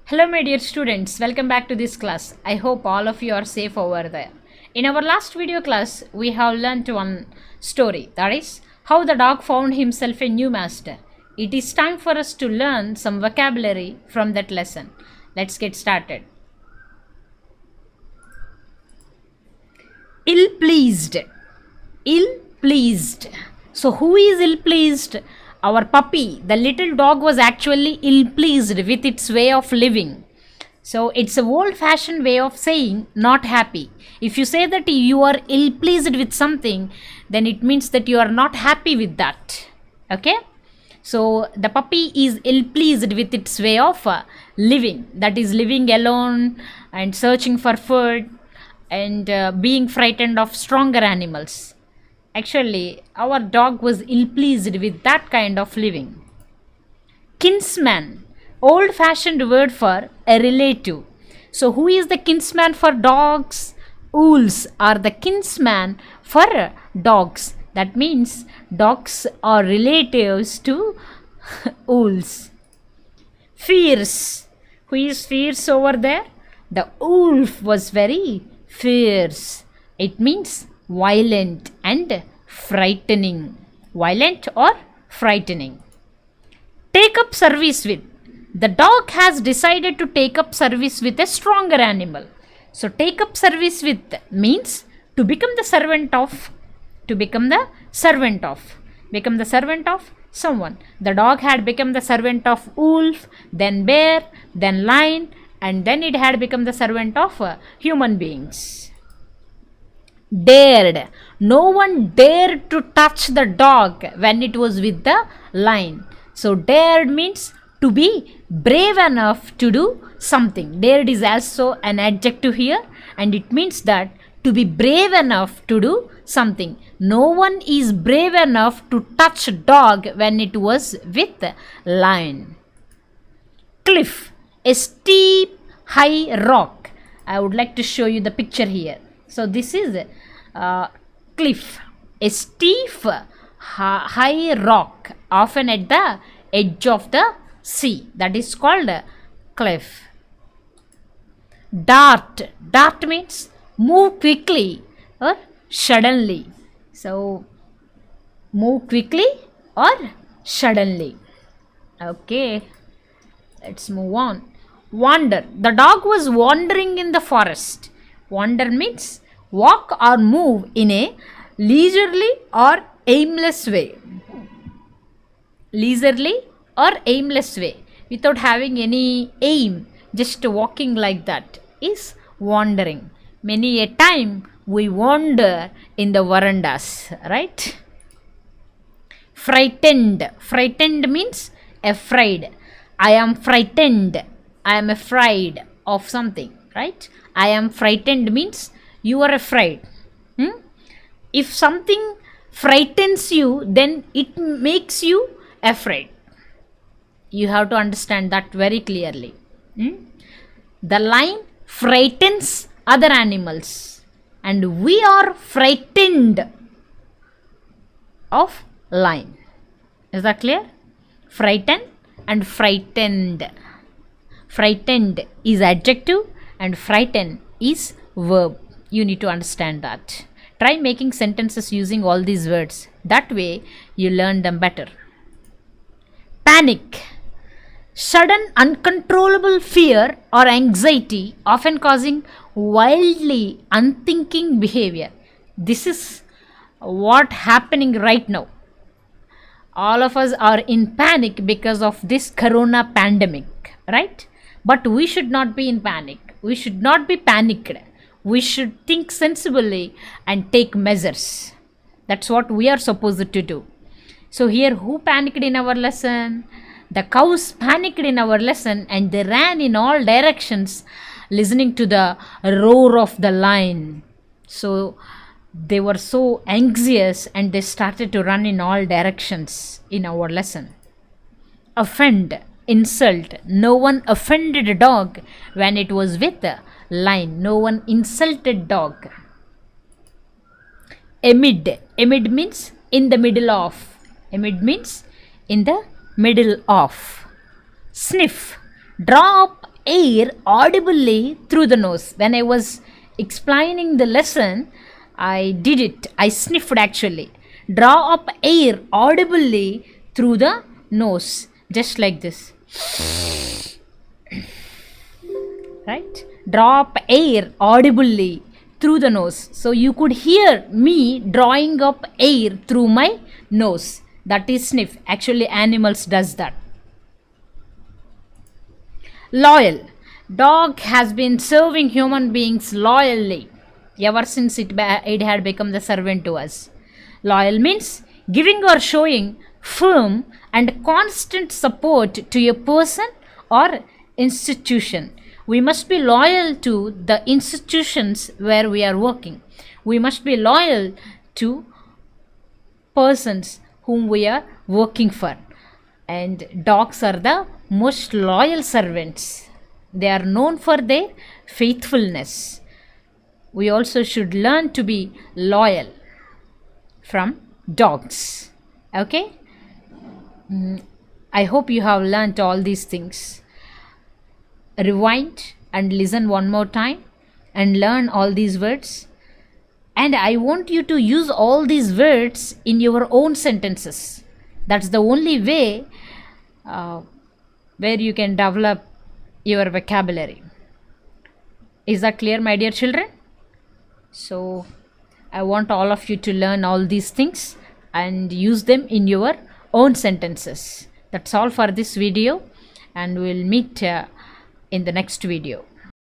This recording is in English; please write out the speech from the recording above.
Hello, my dear students. Welcome back to this class. I hope all of you are safe over there. In our last video class, we have learnt one story, that is, how the dog found himself a new master. It is time for us to learn some vocabulary from that lesson. Let's get started. Ill-pleased. Ill-pleased. So, who is ill-pleased? Our puppy, the little dog, was actually ill-pleased with its way of living. So, it's an old-fashioned way of saying not happy. If you say that you are ill-pleased with something, then it means that you are not happy with that. Okay? So, the puppy is ill-pleased with its way of living. That is, living alone and searching for food and being frightened of stronger animals. Actually, our dog was ill-pleased with that kind of living. Kinsman, old-fashioned word for a relative. So, who is the kinsman for dogs? Wolves are the kinsman for dogs. That means dogs are relatives to wolves. Fierce. Who is fierce over there? The wolf was very fierce. It means violent and frightening. Violent or frightening. Take up service with. The dog has decided to take up service with a stronger animal. So, take up service with means to become the servant of. To become the servant of. Become the servant of someone. The dog had become the servant of wolf, then bear, then lion, and then it had become the servant of human beings. Dared. No one dared to touch the dog when it was with the lion. So, dared means to be brave enough to do something. Dared is also an adjective here, and it means that to be brave enough to do something. No one is brave enough to touch dog when it was with lion. Cliff. A steep, high rock. I would like to show you the picture here. So, this is cliff, a steep, high rock, often at the edge of the sea. That is called cliff. Dart. Dart means move quickly or suddenly. So, move quickly or suddenly. Okay, let's move on. Wander. The dog was wandering in the forest. Wander means walk or move in a leisurely or aimless way. Leisurely or aimless way, without having any aim, just walking like that is wandering. Many a time we wander in the verandas, right? Frightened. Frightened means afraid. I am frightened. I am afraid of something, right? I am frightened means you are afraid. If something frightens you, then it makes you afraid. You have to understand that very clearly. The lion frightens other animals, and we are frightened of lion. Is that clear? Frighten and frightened. Frightened is adjective and frighten is verb. You need to understand that. Try making sentences using all these words. That way you learn them better. Panic. Sudden uncontrollable fear or anxiety, often causing wildly unthinking behavior. This is what happening right now. All of us are in panic because of this corona pandemic, right? But we should not be in panic. We should not be panicked. We should think sensibly and take measures. That's what we are supposed to do. So, here who panicked in our lesson? The cows panicked in our lesson and they ran in all directions listening to the roar of the lion. So, they were so anxious and they started to run in all directions in our lesson. Offend. Insult. No one offended a dog when it was with a lion. No one insulted dog. Amid. Amid means in the middle of. Amid means in the middle of. Sniff. Drop air audibly through the nose. When I was explaining the lesson, I did it. I sniffed actually. Draw up air audibly through the nose, just like this. Right? Draw up air audibly through the nose. So you could hear me drawing up air through my nose. That is sniff. Actually, animals does that. Loyal. Dog has been serving human beings loyally ever since it had become the servant to us. Loyal means giving or showing firm and constant support to a person or institution. We must be loyal to the institutions where we are working. We must be loyal to persons whom we are working for. And dogs are the most loyal servants. They are known for their faithfulness. We also should learn to be loyal from dogs. Okay? I hope you have learnt all these things. Rewind and listen one more time and learn all these words. And I want you to use all these words in your own sentences. That's the only way where you can develop your vocabulary. Is that clear, my dear children? So I want all of you to learn all these things and use them in your own sentences. That's all for this video, and we'll meet in the next video.